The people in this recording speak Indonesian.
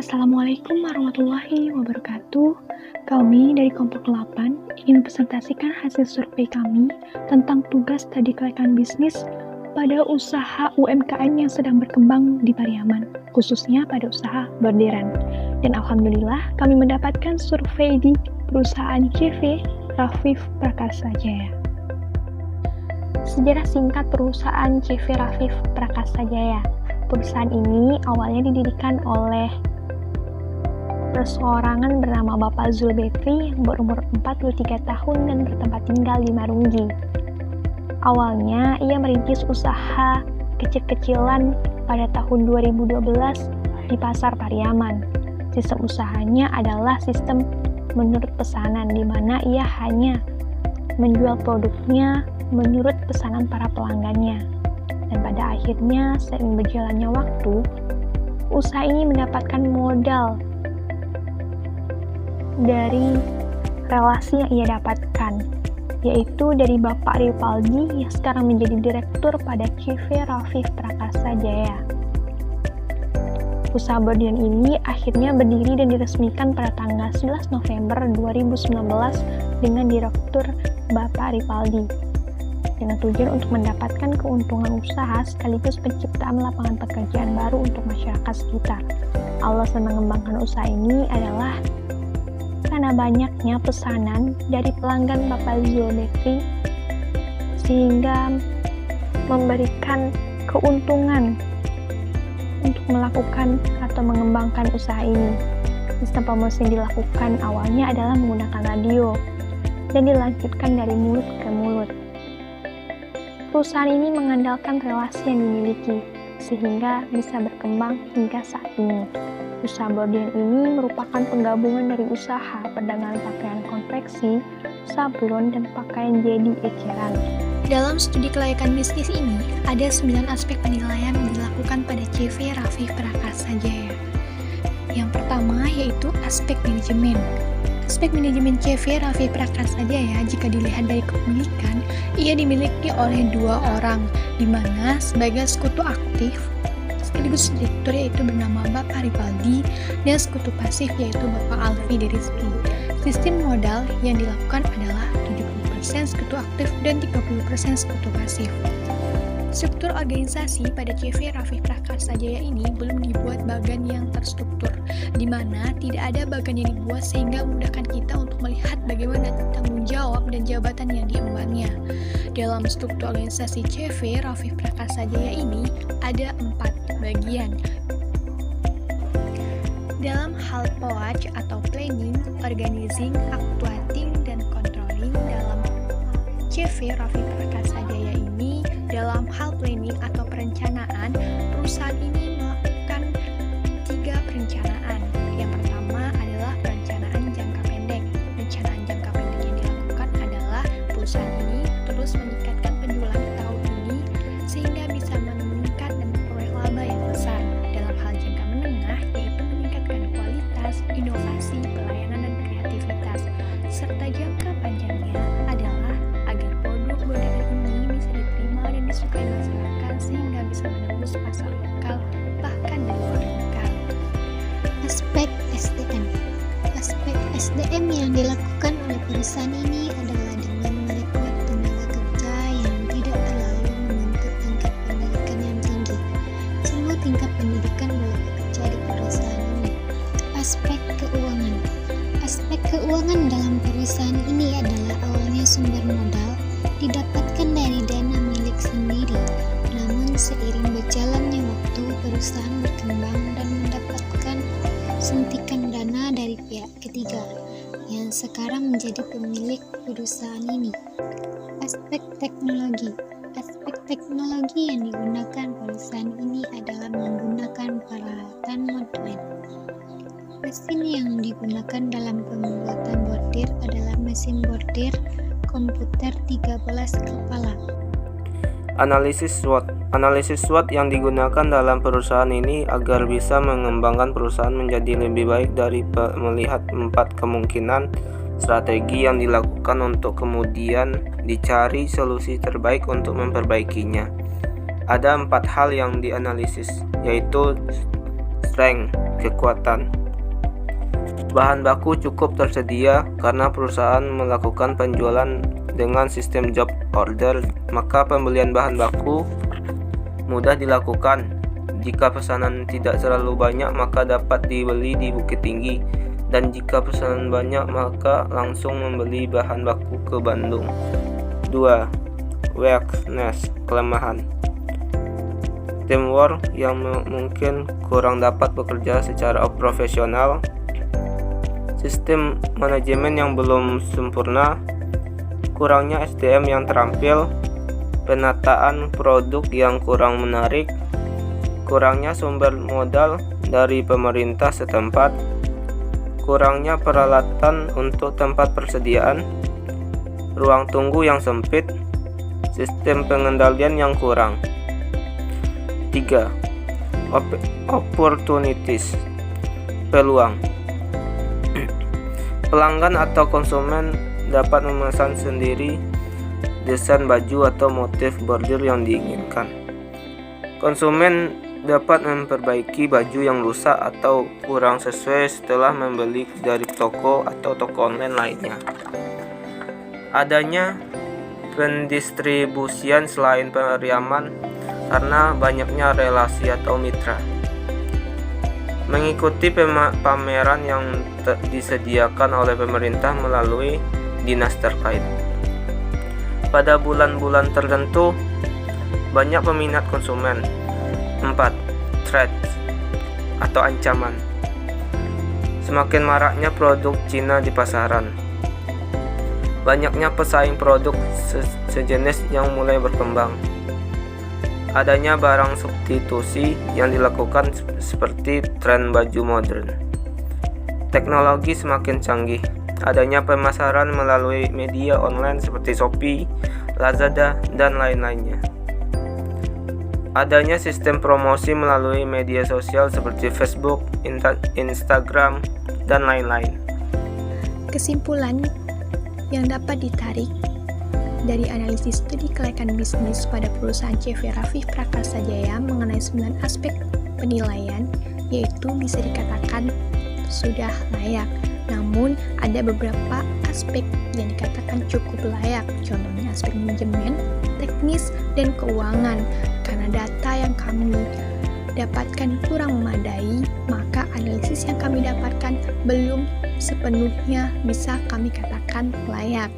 Assalamualaikum warahmatullahi wabarakatuh. Kami dari kelompok 8 ingin presentasikan hasil survei kami tentang tugas studi kelayakan bisnis pada usaha UMKM yang sedang berkembang di Pariaman, khususnya pada usaha bordiran. Dan alhamdulillah kami mendapatkan survei di perusahaan CV Rafif Prakasa Jaya. Sejarah singkat perusahaan CV Rafif Prakasa Jaya. Perusahaan ini awalnya didirikan oleh perseorangan bernama Bapak Zulbekri yang berumur 43 tahun dan bertempat tinggal di Marunggi. Awalnya ia merintis usaha kecil-kecilan pada tahun 2012 di Pasar Pariaman. Sistem usahanya adalah sistem menurut pesanan, di mana ia hanya menjual produknya menurut pesanan para pelanggannya. Dan pada akhirnya, seiring berjalannya waktu, usaha ini mendapatkan modal dari relasi yang ia dapatkan, yaitu dari Bapak Ripaldi yang sekarang menjadi direktur pada CV Rafif Prakasa Jaya. Usaha bordiran ini akhirnya berdiri dan diresmikan pada tanggal 11 November 2019 dengan direktur Bapak Ripaldi, dengan tujuan untuk mendapatkan keuntungan usaha sekaligus penciptaan lapangan pekerjaan baru untuk masyarakat sekitar. Alasan mengembangkan usaha ini adalah karena banyaknya pesanan dari pelanggan Bapak Zulbekri sehingga memberikan keuntungan untuk melakukan atau mengembangkan usaha ini. Sistem promosi yang dilakukan awalnya adalah menggunakan radio dan dilanjutkan dari mulut ke mulut. Perusahaan ini mengandalkan relasi yang dimiliki sehingga bisa berkembang hingga saat ini. Usaha bordiran ini merupakan penggabungan dari usaha perdagangan pakaian konveksi, sablon, dan pakaian jadi eceran. Dalam studi kelayakan bisnis ini, ada 9 aspek penilaian yang dilakukan pada CV Rafif Prakasa Jaya. Yang pertama yaitu aspek manajemen. Aspek manajemen CV Rafif Prakasa Jaya jika dilihat dari kepemilikan, ia dimiliki oleh 2 orang, di mana sebagai sekutu aktif sekaligus direktur yaitu bernama Bapak Ripaldi dan sekutu pasif yaitu Bapak Alfi Rizki. Sistem modal yang dilakukan adalah 70% sekutu aktif dan 30% sekutu pasif. Struktur organisasi pada CV Rafif Prakasa Jaya ini belum dibuat bagan yang terstruktur, di mana tidak ada bagan yang dibuat sehingga memudahkan kita untuk melihat bagaimana tanggung jawab dan jabatan yang diembannya. Dalam struktur organisasi CV Rafif Prakasa Jaya ini ada 4 bagian. Dalam hal POAC atau planning, organizing, actuating, dan controlling dalam CV Rafif Prakasa Jaya ini, dalam hal planning atau perencanaan, perusahaan ini melakukan 3 perencanaan. Yang pertama adalah perencanaan jangka pendek. Perencanaan jangka pendek yang dilakukan adalah perusahaan ini terus meningkatkan penjualan di tahun ini sehingga bisa meningkat dan memperoleh laba yang besar. Dalam hal jangka menengah yaitu meningkatkan kualitas, inovasi, pelayanan, dan kreativitas. Serta jangka panjangnya adalah agar produk bordiran ini bisa diterima dan disukai masyarakat sehingga bisa menembus pasar lokal bahkan dari luar lokal. Aspek SDM. Aspek SDM yang dilakukan oleh perusahaan ini adalah dengan merekrut tenaga kerja yang tidak terlalu menuntut tingkat pendidikan yang tinggi. Semua tingkat pendidikan boleh bekerja di perusahaan ini. Aspek keuangan. Aspek keuangan dalam perusahaan ini adalah awalnya sumber modal didapatkan dari dana milik sendiri. Namun seiring berjalannya waktu, perusahaan berkembang dan mendapatkan suntikan dana dari pihak ketiga yang sekarang menjadi pemilik perusahaan ini. Aspek teknologi. Aspek teknologi yang digunakan perusahaan ini adalah menggunakan peralatan modern. Mesin yang digunakan dalam pembuatan bordir adalah mesin bordir komputer 13 kepala. Analisis SWOT. Analisis SWOT yang digunakan dalam perusahaan ini agar bisa mengembangkan perusahaan menjadi lebih baik dari melihat 4 kemungkinan strategi yang dilakukan untuk kemudian dicari solusi terbaik untuk memperbaikinya. Ada 4 hal yang dianalisis, yaitu strength, kekuatan. Bahan baku cukup tersedia karena perusahaan melakukan penjualan dengan sistem job order, maka pembelian bahan baku mudah dilakukan. Jika pesanan tidak terlalu banyak, maka dapat dibeli di Bukit Tinggi, dan jika pesanan banyak, maka langsung membeli bahan baku ke Bandung. 2. Weakness, kelemahan. Teamwork yang mungkin kurang dapat bekerja secara profesional, sistem manajemen yang belum sempurna, kurangnya SDM yang terampil, penataan produk yang kurang menarik, kurangnya sumber modal dari pemerintah setempat, kurangnya peralatan untuk tempat persediaan, ruang tunggu yang sempit, sistem pengendalian yang kurang. 3. Opportunities, peluang. Pelanggan atau konsumen dapat memesan sendiri desain baju atau motif bordir yang diinginkan. Konsumen dapat memperbaiki baju yang rusak atau kurang sesuai setelah membeli dari toko atau toko online lainnya. Adanya pendistribusian selain periaman karena banyaknya relasi atau mitra. Mengikuti pameran yang disediakan oleh pemerintah melalui dinas terkait. Pada bulan-bulan tertentu, banyak peminat konsumen. 4. Threats atau ancaman. Semakin maraknya produk Cina di pasaran. Banyaknya pesaing produk sejenis yang mulai berkembang. Adanya barang substitusi yang dilakukan seperti tren baju modern. Teknologi semakin canggih. Adanya pemasaran melalui media online seperti Shopee, Lazada, dan lain-lainnya. Adanya sistem promosi melalui media sosial seperti Facebook, Instagram, dan lain-lain. Kesimpulan yang dapat ditarik dari analisis studi kelayakan bisnis pada perusahaan CV Raffi Prakarsa Jaya mengenai 9 aspek penilaian, yaitu bisa dikatakan sudah layak. Namun, ada beberapa aspek yang dikatakan cukup layak, contohnya aspek manajemen, teknis, dan keuangan. Karena data yang kami dapatkan kurang memadai, maka analisis yang kami dapatkan belum sepenuhnya bisa kami katakan layak.